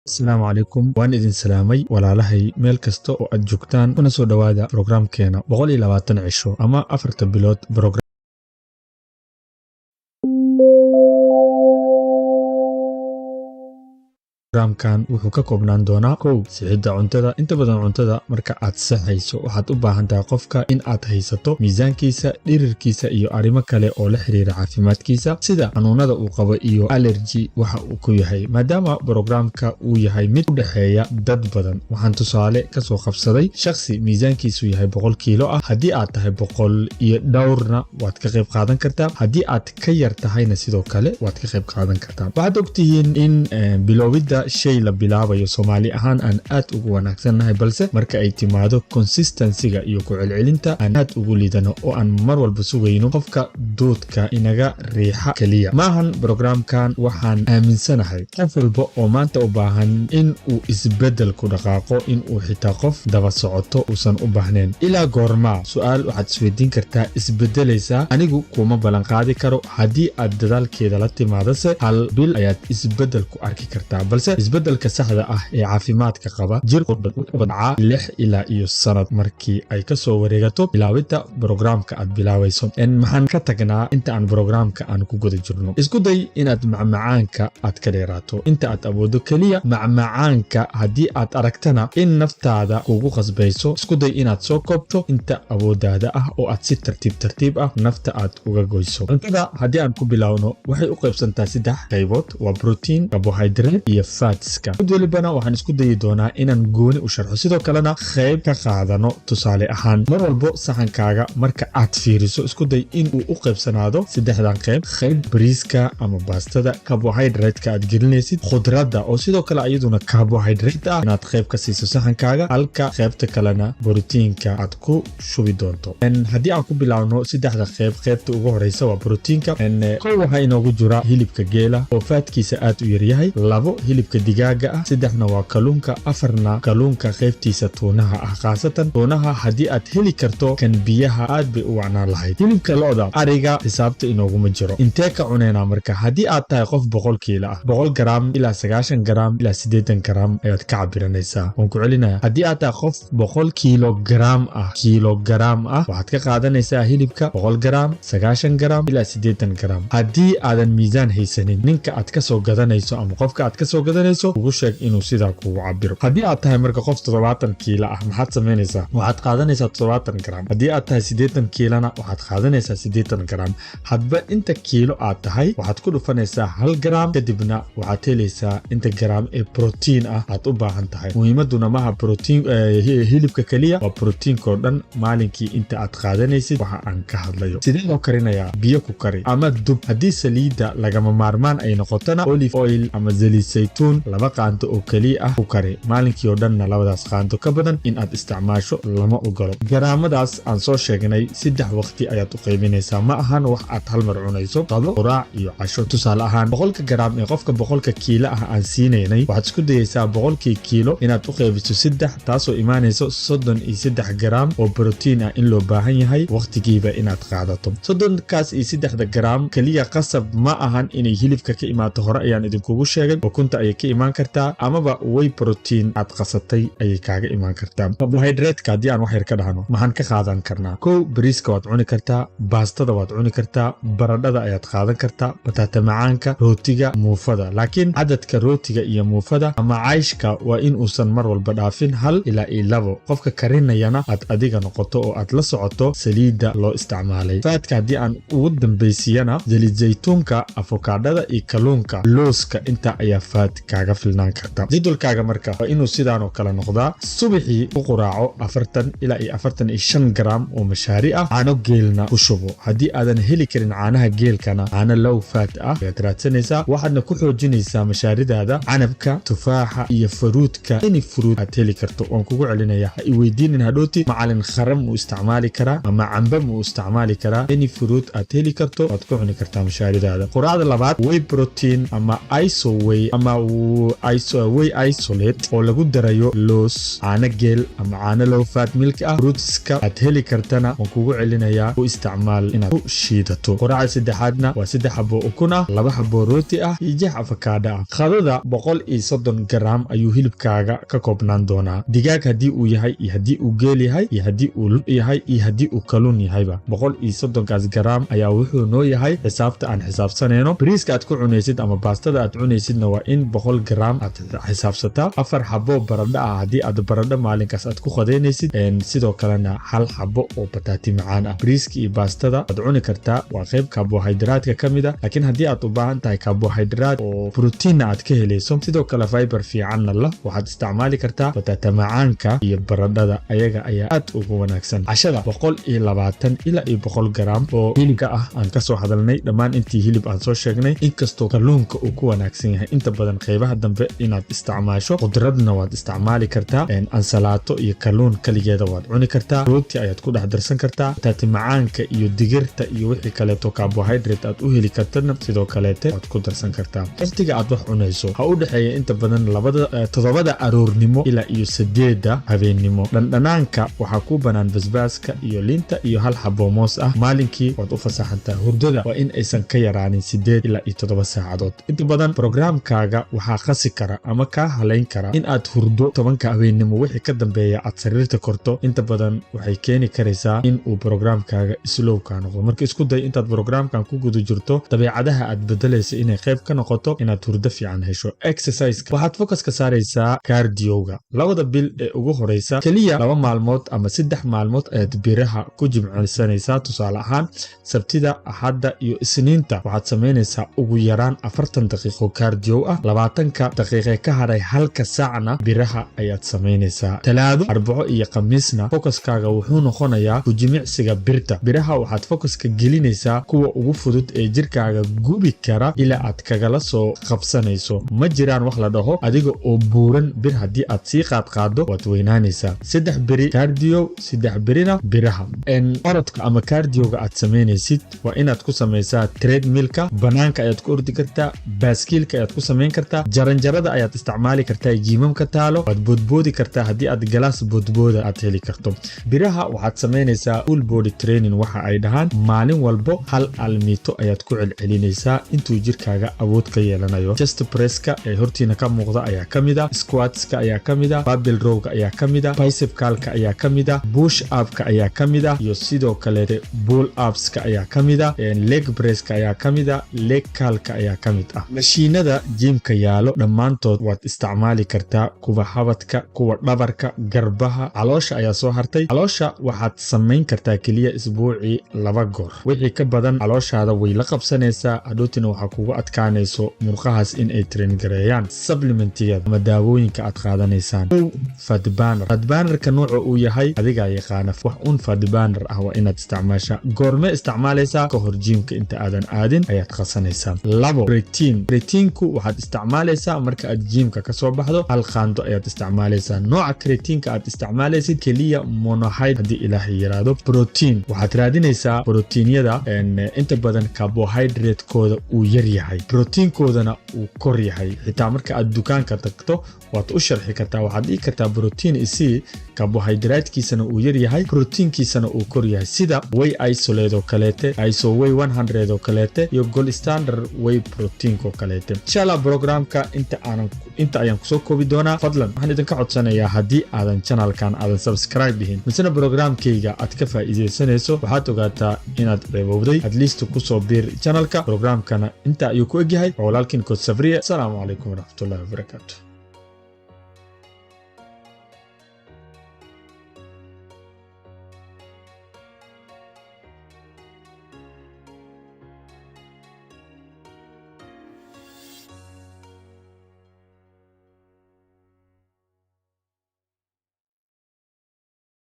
asalaamu calaykum waan idin salaamay walaalahay meel kasta oo aad joogtaan kuna soo dhowaada programkeena 120 cisho ama 4 bilood programkan wuxuu ka koobnaan doonaa kow sixidda cuntada. inta badan cuntada marka aad saxayso waxaad u baahan tahay qofka in aad haysato miisaankiisa, dhirirkiisa iyo arrimo kale oo la xiriira caafimaadkiisa sida xanuunada uu qabo iyo allergy waxa uu ku yahay. maadaama programka uu yahay mid u dhaxeeya dad badan, waxaan tusaale ka soo qabsaday shakhsi miisaankiisu yahay 100 kiilo ah. haddii aad tahay 100 iyo dhowrna waad ka qayb qaadan kartaa, haddii aad ka yar tahayna sidoo kale waad ka qayb qaadan kartaa. waxaad ogtihiin in bilowidda shay la bilaabayo Soomaali ahaan aan aad ugu wanaagsannahay, balse marka ay timaado consistency-ga iyo ku celcelinta aan aad ugu liidano oo aan mar walba sugayno qofka doodka inaga riixa kaliya. maahan programkan waxaan aaminsanahay qof walba oo maanta u baahan in uu isbedel ku dhaqaaqo in uu xitaa qof daba socoto uusan u baahnayn. ilaa goormaa su'aal waxaad isweydiin kartaa isbedelaysaa. anigu kuma ballan qaadi karo haddii aad dadaalkeeda la timaadase hal bil ayaad isbedel ku arki kartaa, balse isbedelka saxda ah ee caafimaadka qaba jirku wuxuu dhacaa 6 ilaa iyo sanad markii ay ka soo wareegato bilaawida programka aad bilaabayso. maxaan ka tagnaa inta aan programka aan ku guda jirno? isku day inaad macmacaanka aad ka dheeraato inta aad awoodo kaliya. macmacaanka haddii aad aragtana in naftaada kugu qasbayso, isku day inaad soo koobto inta awoodaada ah oo aad si tartiib ah nafta aad uga goyso. cuntada haddii aan ku bilaawno waxay u qaybsantaa 3 qaybood: waa protein, carbohydrate iyo fatska. mid walibana waxaan isku dayi doonaa inaan gooni u sharxo, sidoo kalena qayb ka qaadano. tusaale ahaan, mar walbo saxankaaga marka aad fiiriso isku day in uu u qaybsanaado 3dan qayb bariiska ama baastada, carbohydrate-ka aad gelinaysid, khudradda oo sidoo kale iyaduna carbohydrate ah inaad qayb ka siiso saxankaaga, halka qaybta kalena borotiinka aad ku shubi doonto. haddii aan ku bilaawno 3da qaybta ugu horeysa waa borotiinka. kow waxaa inoogu jira hilibka geela oo faatkiisa aad u yaryahay, 2 hilibka digaaga ah, 3na waa kalluunka, 4na kalluunka qaybtiisa tuunaha ah. khaasatan tuunaha haddii aad heli karto kan biyaha aad bay u wacnaan lahayd. hilibka lo'da, ariga xisaabta inooguma jiro. intee ka cuneynaa marka? haddii aad tahay qof 100 kiilo ah, 100 garam ilaa 90 garam ilaa 80 garam ayaad ka cabiranaysaa. waan ku celinaya, haddii aad tahay qof 100 kilogram ah waxaad ka qaadanaysaa hilibka 100 garam, 90 garam ilaa 80 garam. haddii aadan miisaan haysanin, ninka aad ka soo gadanayso ama qofka aad ka soo gadanayso ugu sheeg inuu sidaa kugu cabiro. haddii aad tahay marka qof 70 kiilo ah, maxaad samaynaysaa? waxaad qaadanaysaa 70 garam. haddii aad tahay 80 kiilona waxaad qaadanaysaa 80 garam. hadba inta kiilo aad tahay waxaad ku dhufanaysaa 1 garam, kadibna waxaad helaysaa inta garam ee protein ah aad u baahan tahay. muhiimaduna maaha protein hilibka kaliya, waa proteinka oo dhan maalinkii inta aad qaadanaysid waxa aan ka hadlayo. sidee loo karinayaa? biyo ku kari ama dub. haddii saliidda lagama maarmaan ay noqotona olive oil ama saliid saytuun 2 qaando oo kaliya ah ku kari. maalinkii oo dhanna 2daas qaando ka badan in aad isticmaasho lama ogolo. garaamadaas aan soo sheegnay 3 waqti ayaad u qaybinaysaa, ma ahan wax aad hal mar cunayso, qado, quraac iyo casho. tusaale ahaan, 100 garam ee qofka 100 kiilo ah aan siinaynay, waxaad isku dayaysaa 100 kiilo inaad u qaybiso 3, taasoo imaanayso 33 garam oo protein ah in loo baahan yahay waqtigiiba inaad qaadato. 30kaas iyo 3 garam kaliya qasab ma ahan inay hilibka ka imaato. hore ayaan idinkugu sheegay, ukunta ayay ka imaan kartaa amaba whey protein aad qasatay ayay kaaga imaan kartaa. carbohydrate-ka haddii aan wax yar ka dhahno, maxaan ka qaadan karnaa? kow, bariiska waad cuni kartaa, baastada waad cuni kartaa, baradhada ayaad qaadan kartaa, bataata macaanka, rootiga, muufada. laakiin cadadka rootiga iyo muufada ama cayshka waa in uusan mar walba dhaafin 1 ilaa 2. qofka karinayana aad adiga noqoto oo aad la socoto saliidda loo isticmaalay. faatka haddii aan ugu dambaysiyana, saliid zaytuunka, afokaadhada iyo kalluunka, looska, inta ayaa faat kaaga filnaan karta. jadwalkaaga marka waa inuu sidaan oo kale noqdaa: subaxii ku quraaco 40 ilaa 45 garam oo mashaari ah, caano geelna ku shubo. haddii aadan heli karin caanaha geelkana, caano low fat ah ayaad raadsanaysaa. waxaadna ku xoojinaysaa mashaaridaada canabka, tufaaxa iyo fruutka. any fruit aad heli karto. waan kugu celinaya, ha i weydiinin hadhooti macalin kharam uu isticmaali karaa ama camba uu isticmaali karaa. any fruit aad heli karto waad ku cuni kartaa mashaaridaada. quraacda labaad, whey protein ama iso whey ama whey isolate oo lagu darayo loos, caano geel ama caano low fat milk ah. Fruitska aad heli kartana waan kugu celinayaa u isticmaal inaad ku shiidato. Quraacda saddexaadna waa 3 xabo ukun ah, 2 xabo rooti ah iyo jeex avocado ah. Qadada 130 gram ayuu hilibkaaga ka koobnaan doonaa. Digaag haddii uu yahay iyo haddii uu geel yahay iyo haddii uu lo yahay iyo haddii uu kalluun yahayba 130 gram ayaa wuxuu noo yahay xisaabta aan xisaabsanayno. Bariiska aad ku cunaysid ama baastada aad cunaysidna waa in 100 gram aad xisaabsataa. 4 xabo baradho ah haddii aad baradho maalinkaas aad ku qadeynaysid, sidoo kalena 1 xabo oo bataati macaan ah. Bariiska iyo baastada aad cuni kartaa waa qayb carbohydrate ka mid ah, laakiin haddii aad u baahan tahay carbohydrate oo protein aad ka helayso sidoo kale fiber fiicanna la, waxaad isticmaali kartaa bataata macaanka iyo baradhada, ayaga ayaa aad ugu wanaagsan. Cashada 120 ilaa 100 gram oo hilibka ah aan ka soo hadalnay. Dhammaan intii hilib aan soo sheegnay, inkastoo kalluunka uu ku wanaagsan yahay inta badan qaybaha dambe inaad isticmaasho. Khudradna waad isticmaali kartaa, ansalaato iyo kalluun kaligeeda waad cuni kartaa. Rooti ayaad ku dhex darsan kartaa. Bataati macaanka iyo digirta iyo wixii kaleeto carbohydrate aad u heli kartana sidoo kaleete waad ku darsan kartaa. Waqtiga aad wax cunayso ha u dhaxeeya inta badan 7 aroornimo ilaa 8 habeenimo. Dhandhanaanka waxaa ku banaan basbaaska iyo liinta iyo 1 xabo moos ah. Maalinkii waad u fasaxantaa. Hurdada waa in aysan ka yaraanin 8 ilaa 7 saacadood. Inta badan programkaaga waxaa qasi kara ama kaa halayn kara in aad hurdo 10 habeenimo wixii ka dambeeya aad sariirta korto. Inta badan waxay keeni karaysaa in uu programkaaga slow ka noqdo. Marka isku day intaad programkan ku guda jirto dabeecadaha aad bedelaysa inay qayb ka noqoto inaad hurdo fiican hesho. Exercise waxaad focus ka saaraysaa cardioga. 2 bil ee ugu horeysa kaliya 2 maalmood ama 3 maalmood ayaad biraha ku jimcsanaysaa. Tusaale ahaan Sabtida, Axadda iyo Isniinta waxaad samaynaysaa ugu yaraan 40 daqiiqo cardio ah. 20 daqiiqo ka haray halka saacna biraha ayaad samaynaysaa. Talaado, Arbaco iyo Khamiisna focuskaaga wuxuu noqonayaa ku jimicsiga birta. Biraha waxaad focuska gelinaysaa kuwa ugu fudud ee jirkaaga gubi kara ilaa aad kagala soo qabsanayso. Ma jiraan wax la dhaho adiga oo buuran bir haddii aad sii qaado waad weynaanaysaa. 3 biri cardio, 3 birina biraha. Orodka ama cardioga aad samaynaysid waa inaad ku samaysaa treadmillka. Banaanka ayaad ku ordi kartaa, baaskiilka ayaad ku samayn kartaa, jaranjarada ayaad isticmaali kartaa, jiimamka taalo waad boodboodi kartaa haddii aad galaas boodbooda aad heli karto. Biraha waxaad samaynaysaa full body training waxa ay dhahaan. Maalin walbo 1 almiito ayaad ku celcelinaysaa intuu jirkaaga awood ka yeelanayo. Chest presska ee hortiina ka muuqda ayaa ka mid ah, squatska ayaa ka mid ah, barbell rowga ayaa ka mid ah, bicep curlka ayaa ka mid ah, push upka ayaa ka mid ah iyo sidoo kale pull upska ayaa ka mid ah, leg presska ayaa ka mid ah, leg curlka ayaa ka mid ah. Mashiinada gymka yaalo dhammaantood waad isticmaali kartaa, kuwa xabadka, kuwa dhabarka, garbaha. Caloosha ayaa soo hartay. Caloosha waxaad samayn kartaa kaliya isbuucii 2 goor. Wixii ka badan calooshaada way la qabsanaysaa, hadhowtina waxaa kugu adkaanayso murqahaas in ay train gareeyaan. Supplementiga ama daawooyinka aad qaadanaysaan. Fat burner nooca uu yahay adiga yaqaana. Wax fat burner ah waa inaad isticmaashaa. Goorma isticmaalaysaa? Ka hor gymka inta aadan aadin ayaad qasanaysaa. 2 creatine-ku waxaad isticmaalaysaa marka aad gymka ka soo baxdo. 1 qaando ayaad isticmaalaysaa. Nooca creatine-ka aad isticmaalaysid kaliya monohydrate haddii Ilaahay yiraahdo. Protein waxaad raadinaysaa proteinyada inta badan carbohydrate-kooda uu yar yahay, proteinkoodana uu kor yahay. Xitaa marka aad dukaanka tagto waad u sharxi kartaa, waxaad dhihi kartaa protein isi carbohydrate-kiisana uu yar yahay, proteinkiisana uu kor yahay, sida whey isolate oo kaleete, iso whey 100 oo kaleete iyo gold standard whey protein oo kaleete. Inshallah programka inta ayaan kusoo koobi doonaa. Fadlan waxaan idinka codsanayaa haddii aadan channelkan aadan subscribe dhihin misna programkayga aad ka faa'iideysanayso, waxaad ogaataa inaad reebowday at least kusoo biir channelka. Programkana inta ayuu ku egyahay. Walaalkiin Coach Safriye. Assalaamu calaykum waraxmatullaahi wabarakaatuh.